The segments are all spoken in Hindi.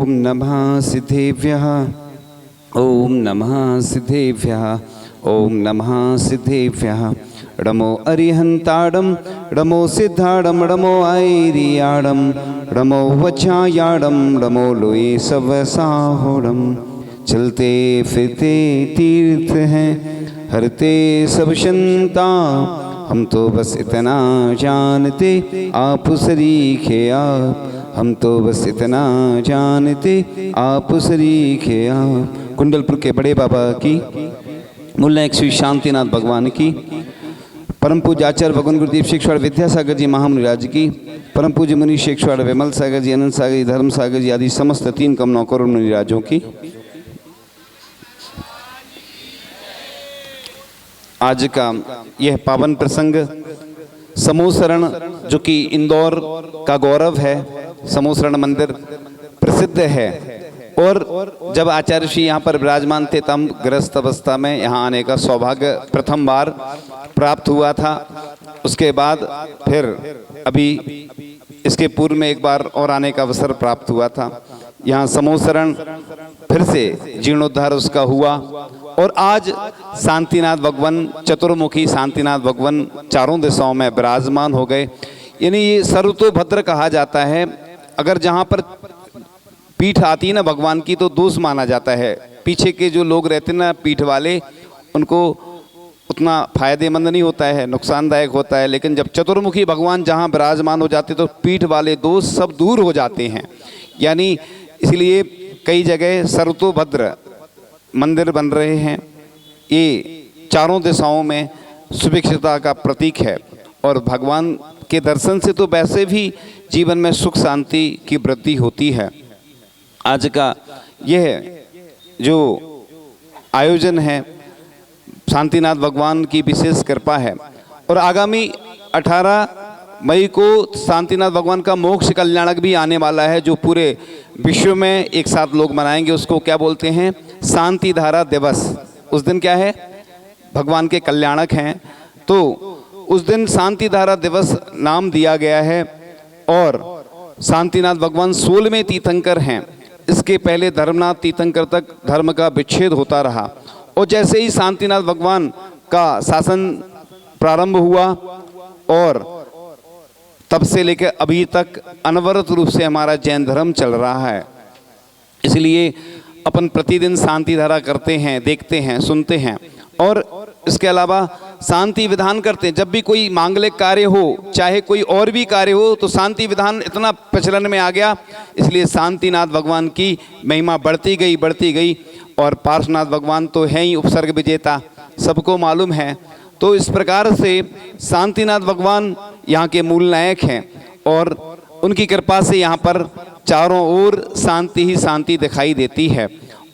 ओम नमः सिद्धेभ्यः। ओम नमः सिद्धेभ्यः। ओम नमः सिद्धेभ्यः। नमो अरिहंताडम नमो सिद्धाडम नमो ऐरियाडम नमो वचायाडम नमो लोए सवसाहोडम। चलते फिरते तीर्थ हैं हरते सब शंता, हम तो बस इतना जानते आप सरीखे आप। हम तो बस इतना जानते आप सरीखे आप। कुंडलपुर के बड़े बाबा की, मुल्ला एक श्री शांतिनाथ भगवान की, परम पूज्य आचार्य भगवान गुरुदेव शेखर विद्यासागर जी महामुनिराज की, परम पूज्य मुनि शेखर विमल सागर जी, अनंत सागर जी, धर्म सागर जी आदि समस्त 3 कमनों करोड़ मुनिराजों की। आज का यह पावन प्रसंग समूहशरण, जो कि इंदौर का गौरव है, समूहशरण मंदिर प्रसिद्ध है। और जब आचार्य श्री यहाँ पर विराजमान थे तब गृहस्थ अवस्था में यहाँ आने का सौभाग्य प्रथम बार प्राप्त हुआ था। उसके बाद फिर अभी इसके पूर्व में एक बार और आने का अवसर प्राप्त हुआ था। यहाँ समूहशरण फिर से जीर्णोद्धार उसका हुआ और आज शांतिनाथ भगवान, चतुर्मुखी शांतिनाथ भगवान चारों दिशाओं में विराजमान हो गए। यानी ये सर्वतोभद्र कहा जाता है। अगर जहाँ पर पीठ आती है ना भगवान की तो दोष माना जाता है। पीछे के जो लोग रहते हैं ना पीठ वाले, उनको उतना फायदेमंद नहीं होता है, नुकसानदायक होता है। लेकिन जब चतुर्मुखी भगवान जहाँ विराजमान हो जाते तो पीठ वाले दोष सब दूर हो जाते हैं। यानी इसलिए कई जगह सर्वतोभद्र मंदिर बन रहे हैं। ये चारों दिशाओं में सुभिक्षता का प्रतीक है और भगवान के दर्शन से तो वैसे भी जीवन में सुख शांति की वृद्धि होती है। आज का यह जो आयोजन है शांतिनाथ भगवान की विशेष कृपा है। और आगामी 18 मई को शांतिनाथ भगवान का मोक्ष कल्याणक भी आने वाला है, जो पूरे विश्व में एक साथ लोग मनाएंगे। उसको क्या बोलते हैं? शांति धारा दिवस। उस दिन क्या है? भगवान के कल्याणक हैं, तो उस दिन शांति धारा दिवस नाम दिया गया है। और शांतिनाथ भगवान 16वें तीर्थंकर हैं। इसके पहले धर्मनाथ तीर्थंकर तक धर्म का विच्छेद होता रहा। और जैसे ही शांतिनाथ भगवान का शासन प्रारंभ हुआ और तब से लेकर अभी तक अनवरत रूप से हमारा जैन धर्म चल रहा है। इसलिए अपन प्रतिदिन शांति धारा करते हैं, देखते हैं, सुनते हैं। और इसके अलावा शांति विधान करते हैं। जब भी कोई मांगलिक कार्य हो, चाहे कोई और भी कार्य हो, तो शांति विधान इतना प्रचलन में आ गया। इसलिए शांतिनाथ भगवान की महिमा बढ़ती गई। और पार्श्वनाथ भगवान तो हैं ही उपसर्ग विजेता, सबको मालूम है। तो इस प्रकार से शांतिनाथ भगवान यहाँ के मूल नायक हैं और उनकी कृपा से यहाँ पर चारों ओर शांति ही शांति दिखाई देती है।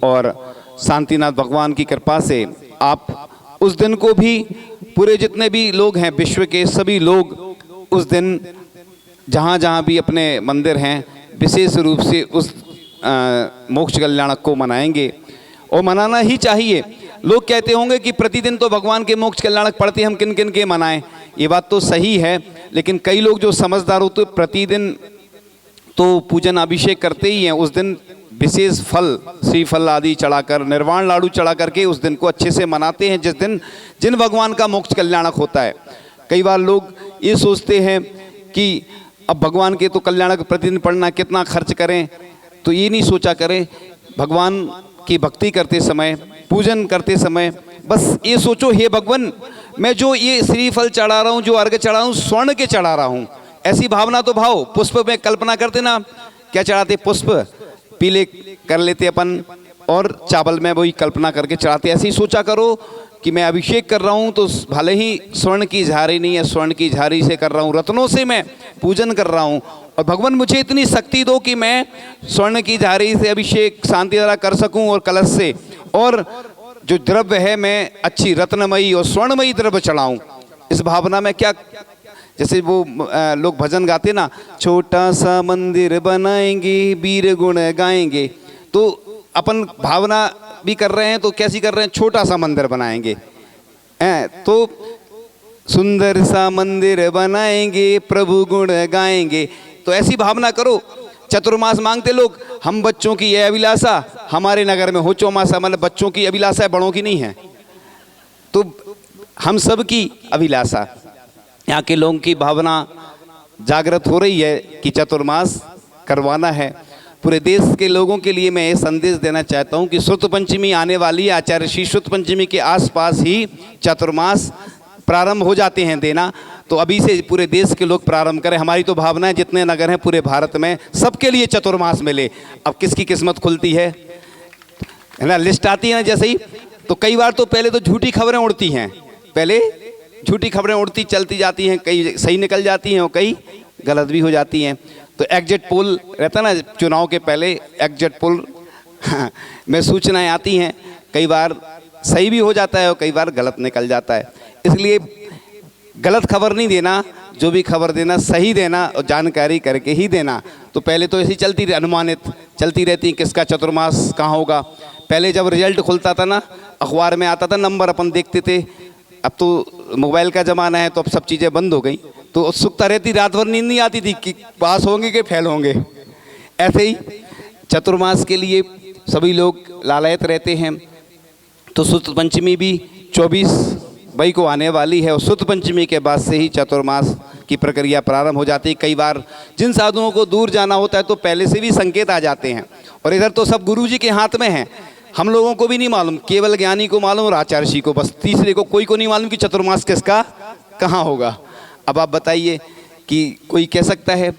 और शांतिनाथ भगवान की कृपा से आप उस दिन को भी, पूरे जितने भी लोग हैं विश्व के सभी लोग उस दिन जहाँ जहाँ भी अपने मंदिर हैं विशेष रूप से उस मोक्ष कल्याणक को मनाएंगे। और मनाना ही चाहिए। लोग कहते होंगे कि प्रतिदिन तो भगवान के मोक्ष कल्याणक पढ़ते, हम किन किन के मनाएं। ये बात तो सही है, लेकिन कई लोग जो समझदार होते प्रतिदिन तो पूजन अभिषेक करते ही हैं। उस दिन विशेष फल, श्रीफल आदि चढ़ाकर, निर्वाण लाडू चढ़ा करके उस दिन को अच्छे से मनाते हैं, जिस दिन जिन भगवान का मोक्ष कल्याणक होता है। कई बार लोग ये सोचते हैं कि अब भगवान के तो कल्याणक प्रतिदिन पढ़ना, कितना खर्च करें। तो ये नहीं सोचा करें, भगवान की भक्ति करते समय, पूजन करते समय बस ये सोचो, हे भगवान मैं जो ये श्रीफल चढ़ा रहा हूँ, जो अर्घ चढ़ा हूँ, स्वर्ण के चढ़ा रहा हूँ। ऐसी भावना तो भाव। पुष्प में कल्पना करते ना, क्या चढ़ाते? पुष्प पीले कर लेते अपन और चावल में वही कल्पना करके चढ़ाते। ऐसे ही सोचा करो कि मैं अभिषेक कर रहा हूँ तो भले ही स्वर्ण की झारी नहीं है, स्वर्ण की झारी से कर रहा हूँ, रत्नों से मैं पूजन कर रहा हूँ। और भगवान मुझे इतनी शक्ति दो कि मैं स्वर्ण की झारी से अभिषेक शांति धारा कर सकूँ और कलश से, और जो द्रव्य है मैं अच्छी रत्नमयी और स्वर्णमयी द्रव्य चढ़ाऊँ। इस भावना में क्या, जैसे वो लोग भजन गाते ना, छोटा सा मंदिर बनाएंगे वीर गुण गाएंगे। तो अपन भावना भी कर रहे हैं, तो कैसी कर रहे हैं? छोटा सा मंदिर बनाएंगे। तो सुंदर सा मंदिर बनाएंगे, प्रभु गुण गाएंगे। तो ऐसी भावना करो। चतुर्मास मांगते लोग, हम बच्चों की यह अभिलाषा हमारे नगर में हो चौमासा, मतलब बच्चों की अभिलाषा है, बड़ों की नहीं है। तो हम सब की अभिलाषा, यहाँ के लोगों की भावना जागृत हो रही है कि चतुर्मास करवाना है। पूरे देश के लोगों के लिए मैं ये संदेश देना चाहता हूँ कि श्रुत पंचमी आने वाली है। आचार्य श्री श्रुत पंचमी के आसपास ही चतुर्मास प्रारंभ हो जाते हैं देना, तो अभी से पूरे देश के लोग प्रारंभ करें। हमारी तो भावना है जितने नगर हैं पूरे भारत में सबके लिए चतुर्मास मिले। अब किसकी किस्मत खुलती है ना, लिस्ट आती है ना जैसे ही, तो कई बार तो पहले तो झूठी खबरें उड़ती हैं, पहले झूठी खबरें उड़ती चलती जाती हैं, कई सही निकल जाती हैं और कई गलत भी हो जाती हैं। तो एग्जिट पोल रहता ना चुनाव के पहले, एग्जिट पोल में सूचनाएं आती हैं, कई बार सही भी हो जाता है और कई बार गलत निकल जाता है। इसलिए गलत खबर नहीं देना, जो भी खबर देना सही देना और जानकारी करके ही देना। तो पहले तो ऐसी चलती अनुमानित चलती रहती किसका चतुर्मास कहाँ होगा। पहले जब रिजल्ट खुलता था ना, अखबार में आता था, नंबर अपन देखते थे। अब तो मोबाइल का ज़माना है तो अब सब चीज़ें बंद हो गई, तो उत्सुकता रहती, रात भर नींद नहीं आती थी कि पास होंगे कि फेल होंगे। ऐसे ही चतुर्मास के लिए सभी लोग लालायत रहते हैं। तो शुद्ध पंचमी भी 24 मई को आने वाली है और शुद्ध पंचमी के बाद से ही चतुर्मास की प्रक्रिया प्रारंभ हो जाती है। कई बार जिन साधुओं को दूर जाना होता है तो पहले से भी संकेत आ जाते हैं, और इधर तो सब गुरु जी के हाथ में है, हम लोगों को भी नहीं मालूम, केवल ज्ञानी को मालूम और आचार्य को, बस तीसरे को कोई को नहीं मालूम कि चतुर्मास किसका कहाँ होगा। अब आप बताइए कि कोई कह सकता है,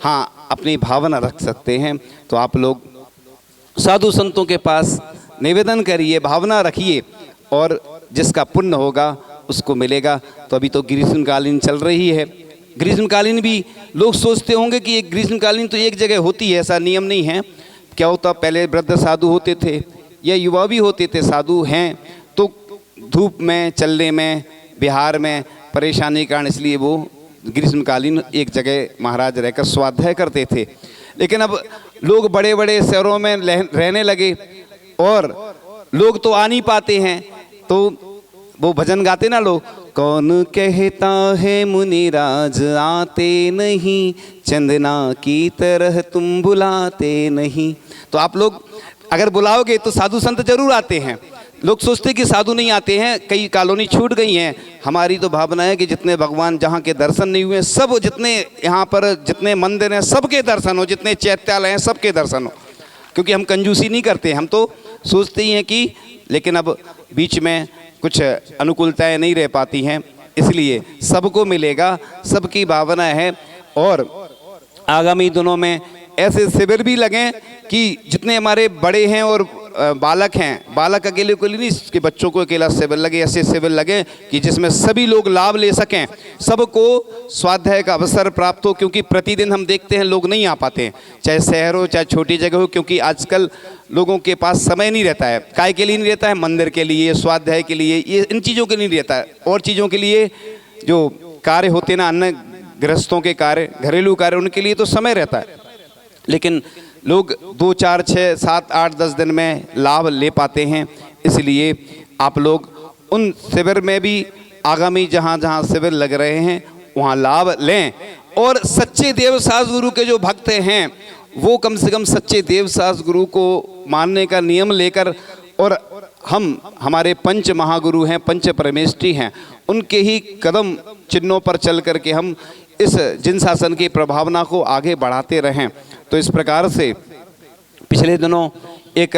हाँ अपनी भावना रख सकते हैं। तो आप लोग साधु संतों के पास निवेदन करिए, भावना रखिए, और जिसका पुण्य होगा उसको मिलेगा। तो अभी तो ग्रीष्मकालीन चल रही है, ग्रीष्मकालीन भी लोग सोचते होंगे कि एक ग्रीष्मकालीन तो एक जगह होती है, ऐसा नियम नहीं है। क्या होता, पहले वृद्ध साधु होते थे या युवा भी होते थे, साधु हैं तो धूप में चलने में बिहार में परेशानी के कारण इसलिए वो ग्रीष्मकालीन एक जगह महाराज रहकर स्वाध्याय करते थे। लेकिन अब लोग बड़े बड़े शहरों में रहने लगे और लोग तो आ नहीं पाते हैं, तो वो भजन गाते ना लोग, कौन कहता है मुनिराज आते नहीं, चंदना की तरह तुम बुलाते नहीं। तो आप लोग अगर बुलाओगे तो साधु संत जरूर आते हैं। लोग सोचते कि साधु नहीं आते हैं, कई कॉलोनी छूट गई हैं। हमारी तो भावना है कि जितने भगवान जहाँ के दर्शन नहीं हुए, सब जितने यहाँ पर जितने मंदिर हैं सबके दर्शन हो, जितने चैत्यालय हैं सबके दर्शन हो, क्योंकि हम कंजूसी नहीं करते। हम तो सोचते ही हैं कि, लेकिन अब बीच में कुछ अनुकूलताएं नहीं रह पाती हैं, इसलिए सबको मिलेगा, सबकी भावना है। और आगामी दिनों में ऐसे शिविर भी लगें कि जितने हमारे बड़े हैं और बालक हैं, बालक अकेले को नहीं कि बच्चों को अकेला शिविर लगे, ऐसे शिविर लगे कि जिसमें सभी लोग लाभ ले सकें, सबको स्वाध्याय का अवसर प्राप्त हो। क्योंकि प्रतिदिन हम देखते हैं लोग नहीं आ पाते हैं, चाहे शहर हो चाहे छोटी जगह हो, क्योंकि आजकल लोगों के पास समय नहीं रहता है। काय के लिए नहीं रहता है? मंदिर के लिए, स्वाध्याय के लिए, ये इन चीज़ों के लिए नहीं रहता है। और चीज़ों के लिए जो कार्य होते हैं ना, अन्य गृहस्थों के कार्य, घरेलू कार्य, उनके लिए तो समय रहता है। लेकिन लोग 2, 4, 6, 7, 8, 10 दिन में लाभ ले पाते हैं। इसलिए आप लोग उन शिविर में भी आगामी जहाँ जहाँ शिविर लग रहे हैं वहाँ लाभ लें। और सच्चे देवसास गुरु के जो भक्त हैं वो कम से कम सच्चे देवसास गुरु को मानने का नियम लेकर, और हम हमारे पंच महागुरु हैं, पंच परमेष्ठी हैं, उनके ही कदम चिन्हों पर चल करके हम इस जिन शासन की प्रभावना को आगे बढ़ाते रहें। तो इस प्रकार से पिछले दिनों एक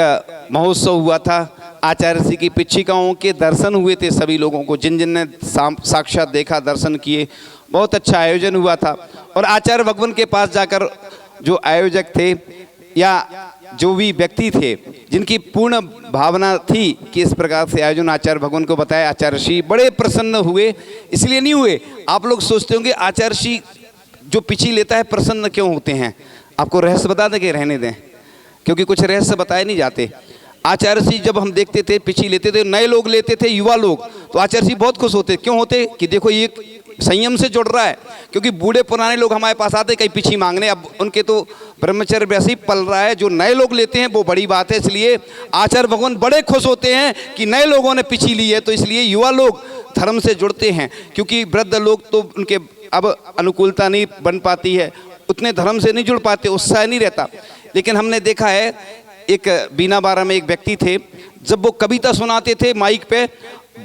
महोत्सव हुआ था, आचार्य श्री की पिछिकाओं के दर्शन हुए थे सभी लोगों को, जिन जिन ने साक्षात देखा, दर्शन किए, बहुत अच्छा आयोजन हुआ था। और आचार्य भगवान के पास जाकर जो आयोजक थे या जो भी व्यक्ति थे जिनकी पूर्ण भावना थी कि इस प्रकार से आयोजन, आचार्य भगवान को बताया, आचार्य श्री बड़े प्रसन्न हुए। इसलिए नहीं हुए, आप लोग सोचते होंगे आचार्य श्री जो पिछी लेता है प्रसन्न क्यों होते हैं, आपको रहस्य बता दें कि रहने दें, क्योंकि कुछ रहस्य बताए नहीं जाते। आचार्य श्री जब हम देखते थे पिछी लेते थे, नए लोग लेते थे, युवा लोग, तो आचार्य श्री बहुत खुश होते। क्यों होते? कि देखो ये संयम से जुड़ रहा है। क्योंकि बूढ़े पुराने लोग हमारे पास आते कहीं पिछी मांगने, अब उनके तो ब्रह्मचर्य वैसे ही पल रहा है, जो नए लोग लेते हैं वो बड़ी बात है। इसलिए आचार्य भगवान बड़े खुश होते हैं कि नए लोगों ने पिछी ली है। तो इसलिए युवा लोग धर्म से जुड़ते हैं, क्योंकि वृद्ध लोग तो उनके अब अनुकूलता नहीं बन पाती है, उतने धर्म से नहीं जुड़ पाते, उत्साह नहीं रहता। लेकिन हमने देखा है एक बीना बारा में एक व्यक्ति थे, जब वो कविता सुनाते थे माइक पे,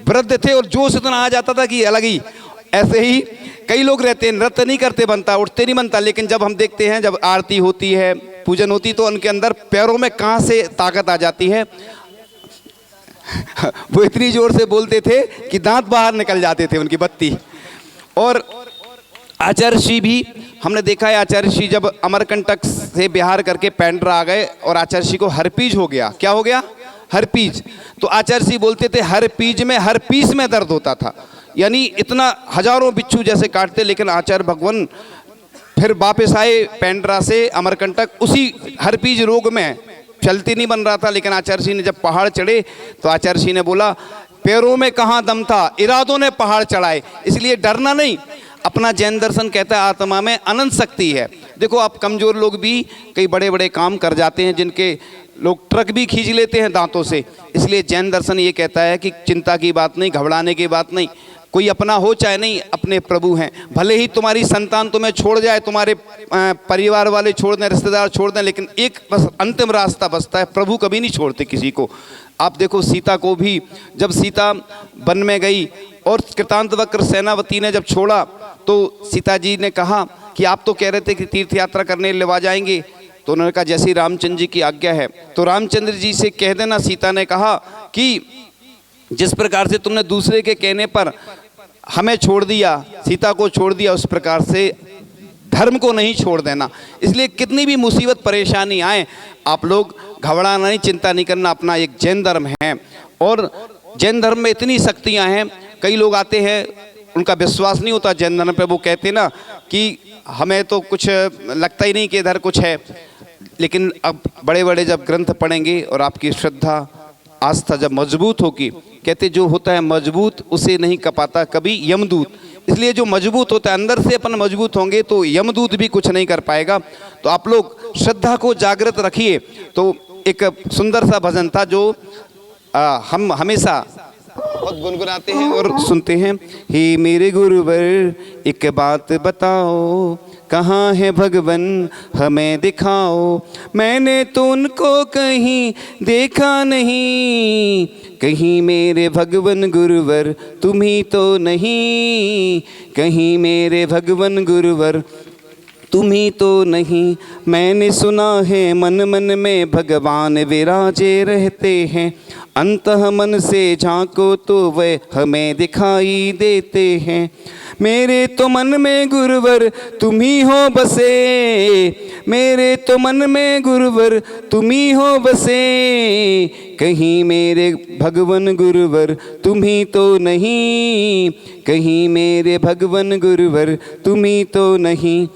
वृद्ध थे और जोश इतना आ जाता था कि अलग ही। ऐसे ही कई लोग रहते हैं, नृत्य नहीं करते बनता, उठते नहीं बनता, लेकिन जब हम देखते हैं जब आरती होती है, पूजन होती, तो उनके अंदर पैरों में कहाँ से ताकत आ जाती है। वो इतनी जोर से बोलते थे कि दांत बाहर निकल जाते थे उनकी बत्ती। और आचार्य श्री भी हमने देखा है, आचार्य श्री जब अमरकंटक से बिहार करके पेंड्रा आ गए और आचार्य श्री को हरपीज हो गया। क्या हो गया? हरपीज। तो आचार्य श्री बोलते थे हर पीज में, हर पीस में दर्द होता था, यानी इतना हजारों बिच्छू जैसे काटते। लेकिन आचार्य भगवान फिर वापस आए पेंड्रा से अमरकंटक, उसी हरपीज रोग में चलती नहीं बन रहा था। लेकिन आचार्य श्री ने जब पहाड़ चढ़े तो आचार्य श्री ने बोला पैरों में कहाँ दम था, इरादों ने पहाड़ चढ़ाए। इसलिए डरना नहीं, अपना जैन दर्शन कहता है आत्मा में अनंत शक्ति है। देखो आप कमज़ोर लोग भी कई बड़े बड़े काम कर जाते हैं, जिनके लोग ट्रक भी खींच लेते हैं दांतों से। इसलिए जैन दर्शन ये कहता है कि चिंता की बात नहीं, घबराने की बात नहीं, कोई अपना हो चाहे नहीं, अपने प्रभु हैं। भले ही तुम्हारी संतान तुम्हें छोड़ जाए, तुम्हारे परिवार वाले छोड़ दें, रिश्तेदार छोड़ दें, लेकिन एक बस अंतिम रास्ता बचता है, प्रभु कभी नहीं छोड़ते किसी को। आप देखो सीता को भी, जब सीता वन में गई और कृतांतवक्र सेनापति ने जब छोड़ा तो सीता जी ने कहा कि आप तो कह रहे थे कि तीर्थ यात्रा करने लेवा जाएंगे, तो उन्होंने कहा जैसी रामचंद्र जी की आज्ञा है। तो रामचंद्र जी से कह देना, सीता ने कहा कि जिस प्रकार से तुमने दूसरे के कहने पर हमें छोड़ दिया, सीता को छोड़ दिया, उस प्रकार से धर्म को नहीं छोड़ देना। इसलिए कितनी भी मुसीबत परेशानी आए, आप लोग घबराना नहीं, चिंता नहीं करना। अपना एक जैन धर्म है और जैन धर्म में इतनी शक्तियां हैं। कई लोग आते हैं, उनका विश्वास नहीं होता जैन धर्म पे, वो कहते ना कि हमें तो कुछ लगता ही नहीं कि इधर कुछ है। लेकिन अब बड़े बड़े जब ग्रंथ पढ़ेंगे और आपकी श्रद्धा आस्था जब मजबूत होगी, कहते जो होता है मजबूत उसे नहीं कपाता कभी यमदूत। इसलिए जो मजबूत होता है, अंदर से अपन मजबूत होंगे तो यमदूत भी कुछ नहीं कर पाएगा। तो आप लोग श्रद्धा को जागृत रखिए। तो एक सुंदर सा भजन था जो हम हमेशा बहुत गुनगुनाते हैं और सुनते हैं। हे मेरे गुरुवर एक बात बताओ, कहाँ है भगवन हमें दिखाओ। मैंने तो उनको कहीं देखा नहीं, कहीं मेरे भगवन गुरुवर तुम ही तो नहीं, कहीं मेरे भगवन गुरुवर तुम ही तो नहीं। मैंने सुना है मन मन में भगवान विराजे रहते हैं, अंतः मन से झांको तो वे हमें दिखाई देते हैं। मेरे तो मन में गुरुवर तुम ही हो बसे, मेरे तो मन में गुरुवर तुम ही हो बसे, कहीं मेरे भगवन गुरुवर तुम ही तो नहीं, कहीं मेरे भगवन गुरुवर तुम ही तो नहीं।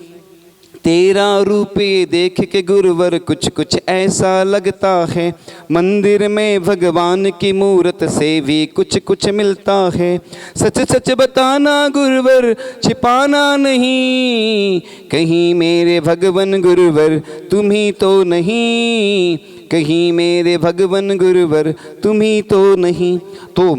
तेरा रूप देख के गुरुवर कुछ कुछ ऐसा लगता है, मंदिर में भगवान की मूरत से भी कुछ कुछ मिलता है। सच सच बताना गुरुवर छिपाना नहीं, कहीं मेरे भगवन गुरुवर तुम ही तो नहीं, कहीं मेरे भगवन गुरुवर तुम ही तो नहीं। तो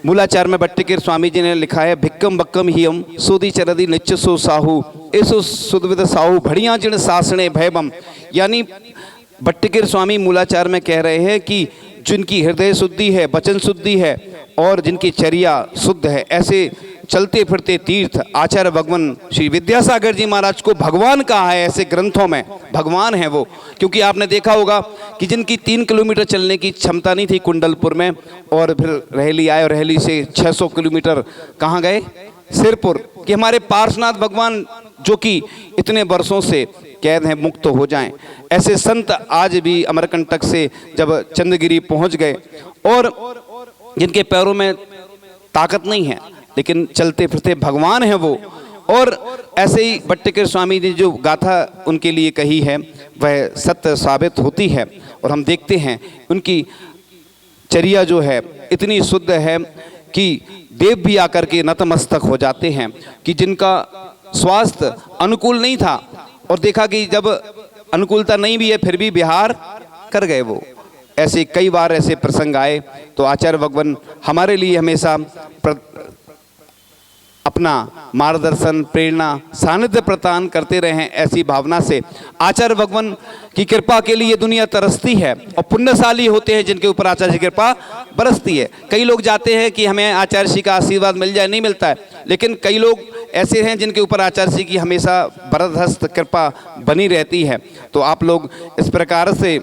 मूलाचार में भट्टिकेर स्वामी जी ने लिखा है, भिक्कम बक्कम हियम सोदी चरदी निच सो साहू ऐसो सुदविद साहू भड़िया जिन सासणे भयबम। यानी भट्टिकेर स्वामी मूलाचार में कह रहे हैं कि जिनकी हृदय शुद्धि है, वचन शुद्धि है और जिनकी चर्या शुद्ध है, ऐसे चलते फिरते तीर्थ आचार्य भगवान श्री विद्यासागर जी महाराज को भगवान कहा है। ऐसे ग्रंथों में भगवान है वो, क्योंकि आपने देखा होगा कि जिनकी 3 किलोमीटर चलने की क्षमता नहीं थी कुंडलपुर में, और फिर रहली आए और रहली से 600 किलोमीटर कहाँ गए? सिरपुर। कि हमारे पार्श्वनाथ भगवान जो कि इतने वर्षों से कैद हैं, मुक्त हो जाएं। ऐसे संत आज भी अमरकंटक से जब चंद्रगिरी पहुंच गए और जिनके पैरों में ताकत नहीं है लेकिन चलते फिरते भगवान हैं वो। और ऐसे ही भट्टिकेर स्वामी ने जो गाथा उनके लिए कही है वह सत्य साबित होती है। और हम देखते हैं उनकी चर्या जो है इतनी शुद्ध है कि देव भी आकर के नतमस्तक हो जाते हैं। कि जिनका स्वास्थ्य अनुकूल नहीं था और देखा कि जब अनुकूलता नहीं भी है फिर भी विहार कर गए वो। ऐसे कई बार ऐसे प्रसंग आए। तो आचार्य भगवान हमारे लिए हमेशा अपना मार्गदर्शन, प्रेरणा, सानिध्य प्रदान करते रहें। ऐसी भावना से आचार्य भगवान की कृपा के लिए दुनिया तरसती है और पुण्यशाली होते हैं जिनके ऊपर आचार्य की कृपा बरसती है। कई लोग जाते हैं कि हमें आचार्य जी का आशीर्वाद मिल जाए, नहीं मिलता है, लेकिन कई लोग ऐसे हैं जिनके ऊपर आचार्य जी की हमेशा बरदहस्त कृपा बनी रहती है। तो आप लोग इस प्रकार से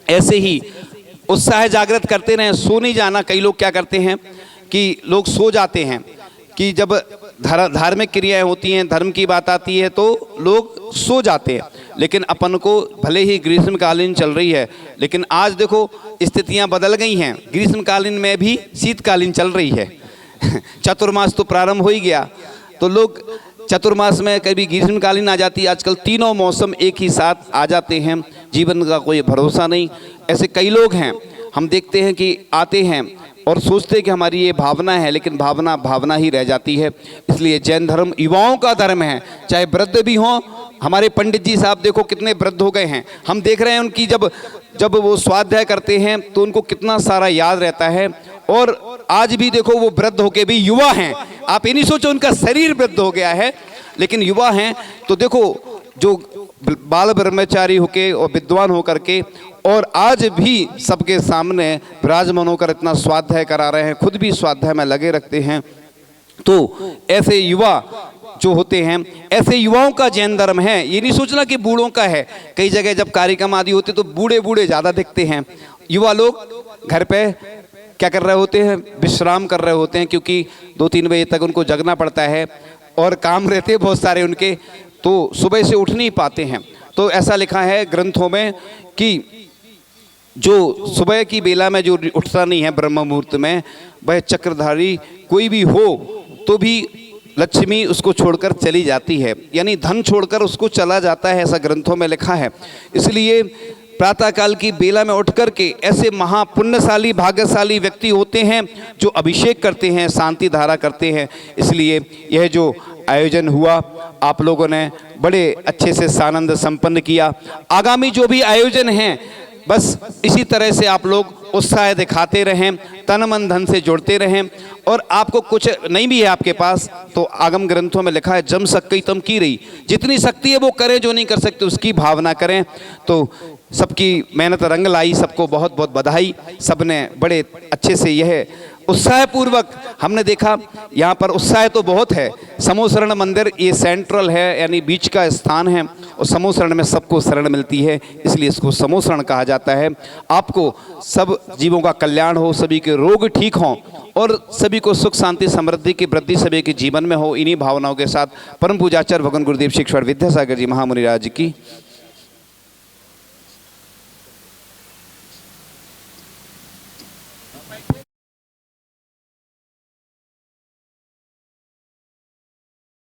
ऐसे ही उत्साह जागृत करते रहें, सो नहीं जाना। कई लोग क्या करते हैं कि लोग सो जाते हैं कि जब धार्मिक क्रियाएं होती हैं, धर्म की बात आती है तो लोग सो जाते हैं। लेकिन अपन को भले ही ग्रीष्मकालीन चल रही है, लेकिन आज देखो स्थितियां बदल गई हैं। ग्रीष्मकालीन में भी शीतकालीन चल रही है। चतुर्मास तो प्रारंभ हो ही गया, तो लोग चतुर्मास में कभी ग्रीष्मकालीन आ जाती है। आजकल तीनों मौसम एक ही साथ आ जाते हैं, जीवन का कोई भरोसा नहीं। ऐसे कई लोग हैं, हम देखते हैं कि आते हैं और सोचते हैं कि हमारी ये भावना है, लेकिन भावना भावना ही रह जाती है। इसलिए जैन धर्म युवाओं का धर्म है, चाहे वृद्ध भी हों। हमारे पंडित जी साहब देखो कितने वृद्ध हो गए हैं, हम देख रहे हैं उनकी जब वो स्वाध्याय करते हैं तो उनको कितना सारा याद रहता है। और आज भी देखो वो वृद्ध होके भी युवा हैं। आप ये नहीं सोचो उनका शरीर वृद्ध हो गया है, लेकिन युवा हैं। तो देखो जो बाल ब्रह्मचारी होके और विद्वान होकर के और आज भी सबके सामने विराजमान होकर इतना स्वाध्याय करा रहे हैं, खुद भी स्वाध्याय में लगे रखते हैं। तो ऐसे युवा जो होते हैं, ऐसे युवाओं का जैन धर्म है। ये नहीं सोचना कि बूढ़ों का है। कई जगह जब कार्यक्रम आदि होते तो बूढ़े बूढ़े ज़्यादा दिखते हैं, युवा लोग घर पे क्या कर रहे होते हैं, विश्राम कर रहे होते हैं, क्योंकि 2-3 बजे तक उनको जगना पड़ता है और काम रहते हैं बहुत सारे उनके, तो सुबह से उठ नहीं पाते हैं। तो ऐसा लिखा है ग्रंथों में कि जो सुबह की बेला में जो उठता नहीं है ब्रह्म मुहूर्त में, वह चक्रधारी कोई भी हो तो भी लक्ष्मी उसको छोड़कर चली जाती है, यानी धन छोड़कर उसको चला जाता है, ऐसा ग्रंथों में लिखा है। इसलिए प्रातःकाल की बेला में उठ कर के ऐसे महापुण्यशाली भाग्यशाली व्यक्ति होते हैं जो अभिषेक करते हैं, शांति धारा करते हैं। इसलिए यह जो आयोजन हुआ आप लोगों ने बड़े अच्छे से सानंद संपन्न किया। आगामी जो भी आयोजन हैं बस इसी तरह से आप लोग उत्साह दिखाते रहें, तन मन धन से जुड़ते रहें। और आपको कुछ नहीं भी है आपके पास तो आगम ग्रंथों में लिखा है जम सक्कई तम की रही, जितनी शक्ति है वो करें, जो नहीं कर सकते उसकी भावना करें। तो सबकी मेहनत रंग लाई, सबको बहुत बहुत बधाई। सबने बड़े अच्छे से यह उत्साहपूर्वक हमने देखा। यहाँ पर उत्साह तो बहुत है। समूह शरण मंदिर ये सेंट्रल है, यानी बीच का स्थान है, और समूह शरण में सबको शरण मिलती है, इसलिए इसको समूह शरण कहा जाता है। आपको सब जीवों का कल्याण हो, सभी के रोग ठीक हों और सभी को सुख शांति समृद्धि की वृद्धि सभी के जीवन में हो। इन्हीं भावनाओं के साथ परम पूजाचार्य भगवान गुरुदेव शिक्षण विद्यासागर जी महामुनिराज की